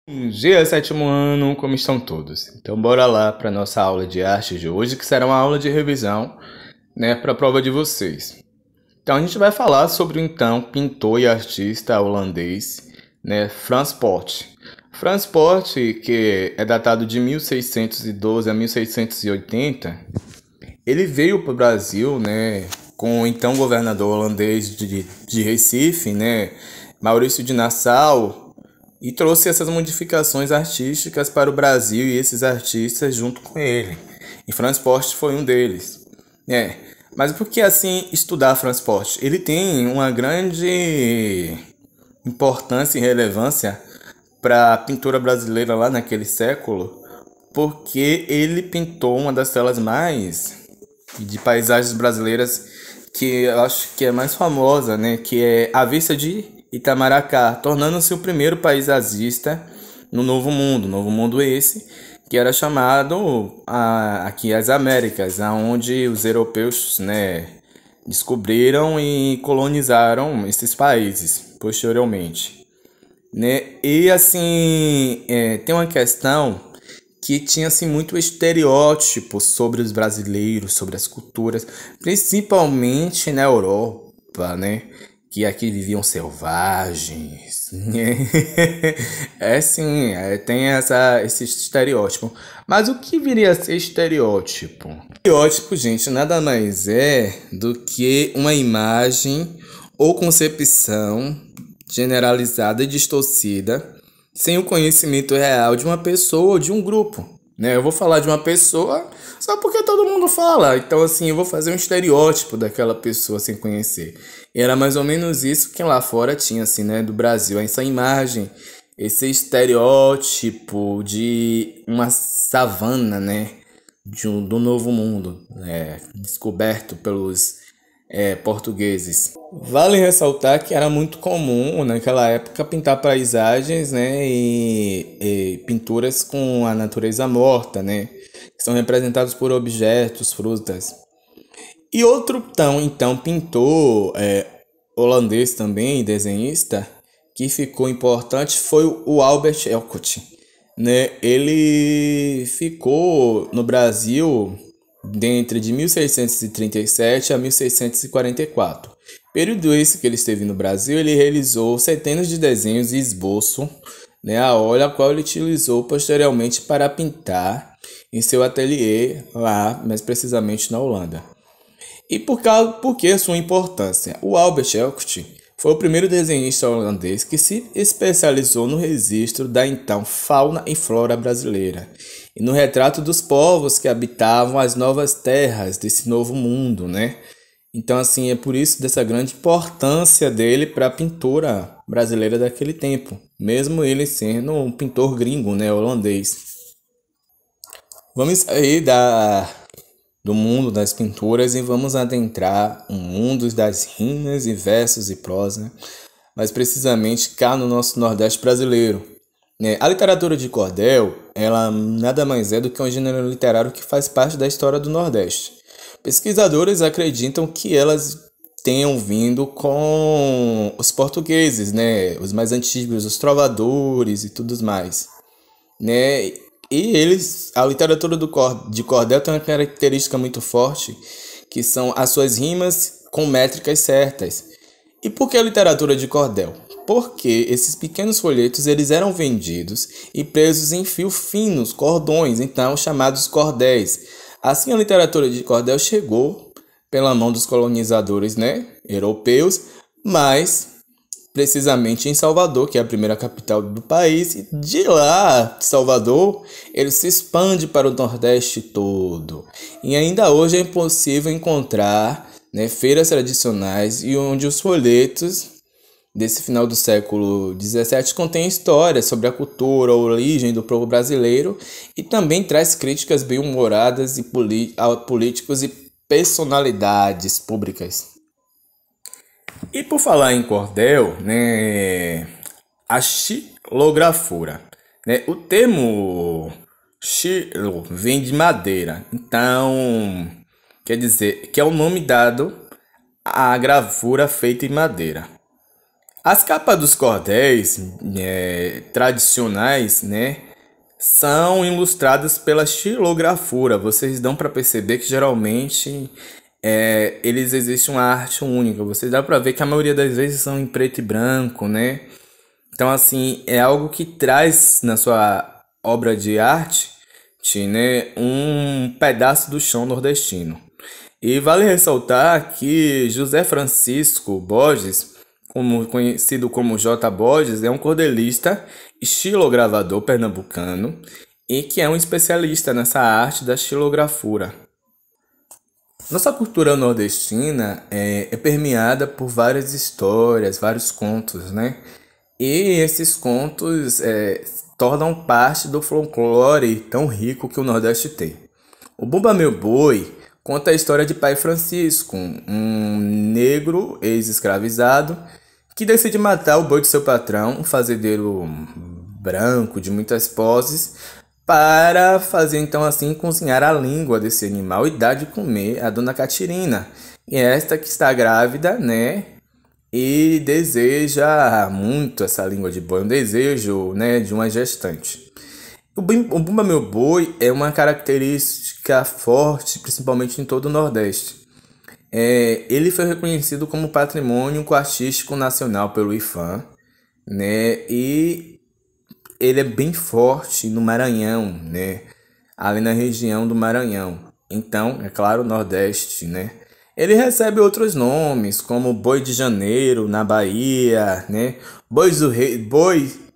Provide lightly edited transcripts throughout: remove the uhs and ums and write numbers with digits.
Bom dia, sétimo ano, como estão todos? Então bora lá para nossa aula de arte de hoje, que será uma aula de revisão, né, para a prova de vocês. Então a gente vai falar sobre o pintor e artista holandês, né, Frans Poth. Frans Poth, que é datado de 1612 a 1680, ele veio para o Brasil, né, com o então governador holandês de Recife, né, Maurício de Nassau, e trouxe essas modificações artísticas para o Brasil e esses artistas junto com ele. E Frans Poth foi um deles. Mas por que assim estudar Frans Poth? Ele tem uma grande importância e relevância para a pintura brasileira lá naquele século, porque ele pintou uma das telas mais de paisagens brasileiras que eu acho que é mais famosa, né? Que é A Vista de Itamaracá, tornando-se o primeiro paisagista no Novo Mundo. Novo Mundo esse que era chamado aqui as Américas, aonde os europeus, né, descobriram e colonizaram esses países posteriormente, né? E assim, tem uma questão que tinha assim muito estereótipo sobre os brasileiros, sobre as culturas, principalmente na Europa, né? Que aqui viviam selvagens, né? Sim, tem esse estereótipo. Mas o que viria a ser estereótipo? Estereótipo, gente, nada mais é do que uma imagem ou concepção generalizada e distorcida sem o conhecimento real de uma pessoa ou de um grupo, né? Eu vou falar de uma pessoa só porque todo mundo fala. Então, assim, eu vou fazer um estereótipo daquela pessoa sem conhecer. E era mais ou menos isso que lá fora tinha, assim, né? Do Brasil. Essa imagem, esse estereótipo de uma savana, né? Do Novo Mundo, né? Descoberto pelos portugueses. Vale ressaltar que era muito comum naquela época pintar paisagens, né, e pinturas com a natureza morta, né, que são representados por objetos, frutas. E outro então pintor holandês também, desenhista, que ficou importante foi o Albert Elcott, né? Ele ficou no Brasil dentre de 1637 a 1644. Período esse que ele esteve no Brasil, ele realizou centenas de desenhos e esboço, né, a óleo, a qual ele utilizou posteriormente para pintar em seu ateliê lá, mais precisamente na Holanda. E por que a sua importância? O Albert Elcott foi o primeiro desenhista holandês que se especializou no registro da então fauna e flora brasileira e no retrato dos povos que habitavam as novas terras desse novo mundo, né? Então, assim, é por isso dessa grande importância dele para a pintura brasileira daquele tempo, mesmo ele sendo um pintor gringo, né, holandês. Vamos sair do mundo das pinturas e vamos adentrar o mundo das rimas e versos e prosa, mas precisamente cá no nosso Nordeste brasileiro. A literatura de cordel, ela nada mais é do que um gênero literário que faz parte da história do Nordeste. Pesquisadores acreditam que elas tenham vindo com os portugueses, né, os mais antigos, os trovadores e tudo mais, né? E a literatura de cordel tem uma característica muito forte, que são as suas rimas com métricas certas. E por que a literatura de cordel? Porque esses pequenos folhetos eles eram vendidos e presos em fios finos, cordões, então chamados cordéis. Assim a literatura de cordel chegou pela mão dos colonizadores, né, europeus, mas precisamente em Salvador, que é a primeira capital do país, e de lá, de Salvador, ele se expande para o Nordeste todo. E ainda hoje é impossível encontrar, né, feiras tradicionais e onde os folhetos desse final do século XVII contêm histórias sobre a cultura, a origem do povo brasileiro e também traz críticas bem-humoradas a políticos e personalidades públicas. E por falar em cordel, né, a xilografura, né, o termo xilo vem de madeira, então quer dizer que é o nome dado à gravura feita em madeira. As capas dos cordéis tradicionais, né, são ilustradas pela xilografura. Vocês dão para perceber que geralmente eles existem uma arte única. Vocês dá para ver que a maioria das vezes são em preto e branco, né? Então, assim, é algo que traz na sua obra de arte, né, um pedaço do chão nordestino. E vale ressaltar que José Francisco Borges, conhecido como J. Borges, é um cordelista estilogravador pernambucano e que é um especialista nessa arte da xilografura. Nossa cultura nordestina é permeada por várias histórias, vários contos, né? E esses contos tornam parte do folclore tão rico que o Nordeste tem. O Bumba Meu Boi conta a história de Pai Francisco, um negro ex-escravizado que decide matar o boi de seu patrão, um fazendeiro branco de muitas poses, para fazer então assim cozinhar a língua desse animal e dar de comer a dona Catirina. E esta que está grávida, né? E deseja muito essa língua de boi, um desejo, né, de uma gestante. O Bumba Meu Boi é uma característica forte, principalmente em todo o Nordeste. Ele foi reconhecido como Patrimônio Artístico Nacional pelo IFAM, né, e ele é bem forte no Maranhão, né, ali na região do Maranhão. Então, é claro, Nordeste, né. Ele recebe outros nomes, como Boi de Janeiro, na Bahia, né? Boi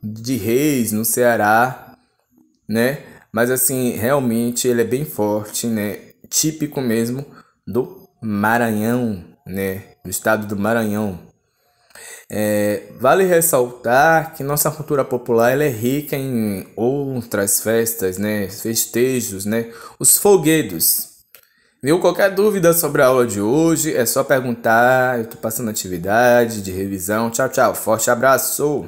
de Reis, no Ceará, né? Mas, assim, realmente ele é bem forte, né? Típico mesmo do Maranhão, né? Do estado do Maranhão. Vale ressaltar que nossa cultura popular ela é rica em outras festas, né? Festejos, né? Os folguedos. Viu? Qualquer dúvida sobre a aula de hoje é só perguntar. Eu tô passando atividade de revisão. Tchau, tchau. Forte abraço.